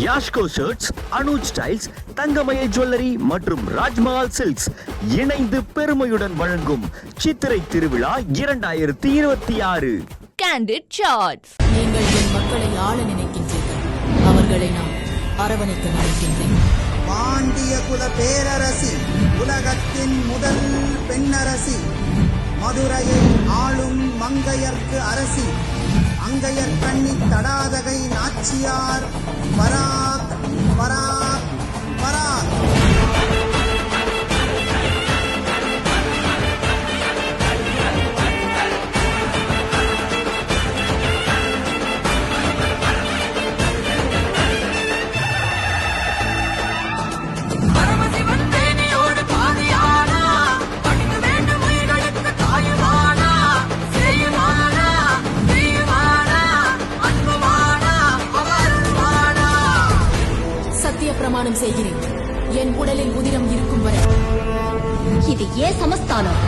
யாஷ்கோ shirts, Anuj styles, தங்கமய jewellery மற்றும் Rajmahal silks இணைந்து பெருமையுடன் வழங்கும் சித்திரை திருவிழா 2026. Candid Charts. நீங்கள் என் மக்களை ஆள நினைக்கின்றீர்கள், அவர்களை நான் அரவணைக்க நினைக்கின்றேன். பாண்டிய குல பேரரசி, உலகத்தின் முதல் பெண்ணரசி, மதுரையை ஆளும் மங்கையர்க்கு அரசி, அங்கையர் கண்ணி தடாதகை நாச்சியார், பராக் பராக் பராக். பிரமாணம் செய்கிறேன், என் உடலில் உதிரம் இருக்கும் வரை இது ஏன் சமஸ்தானம்?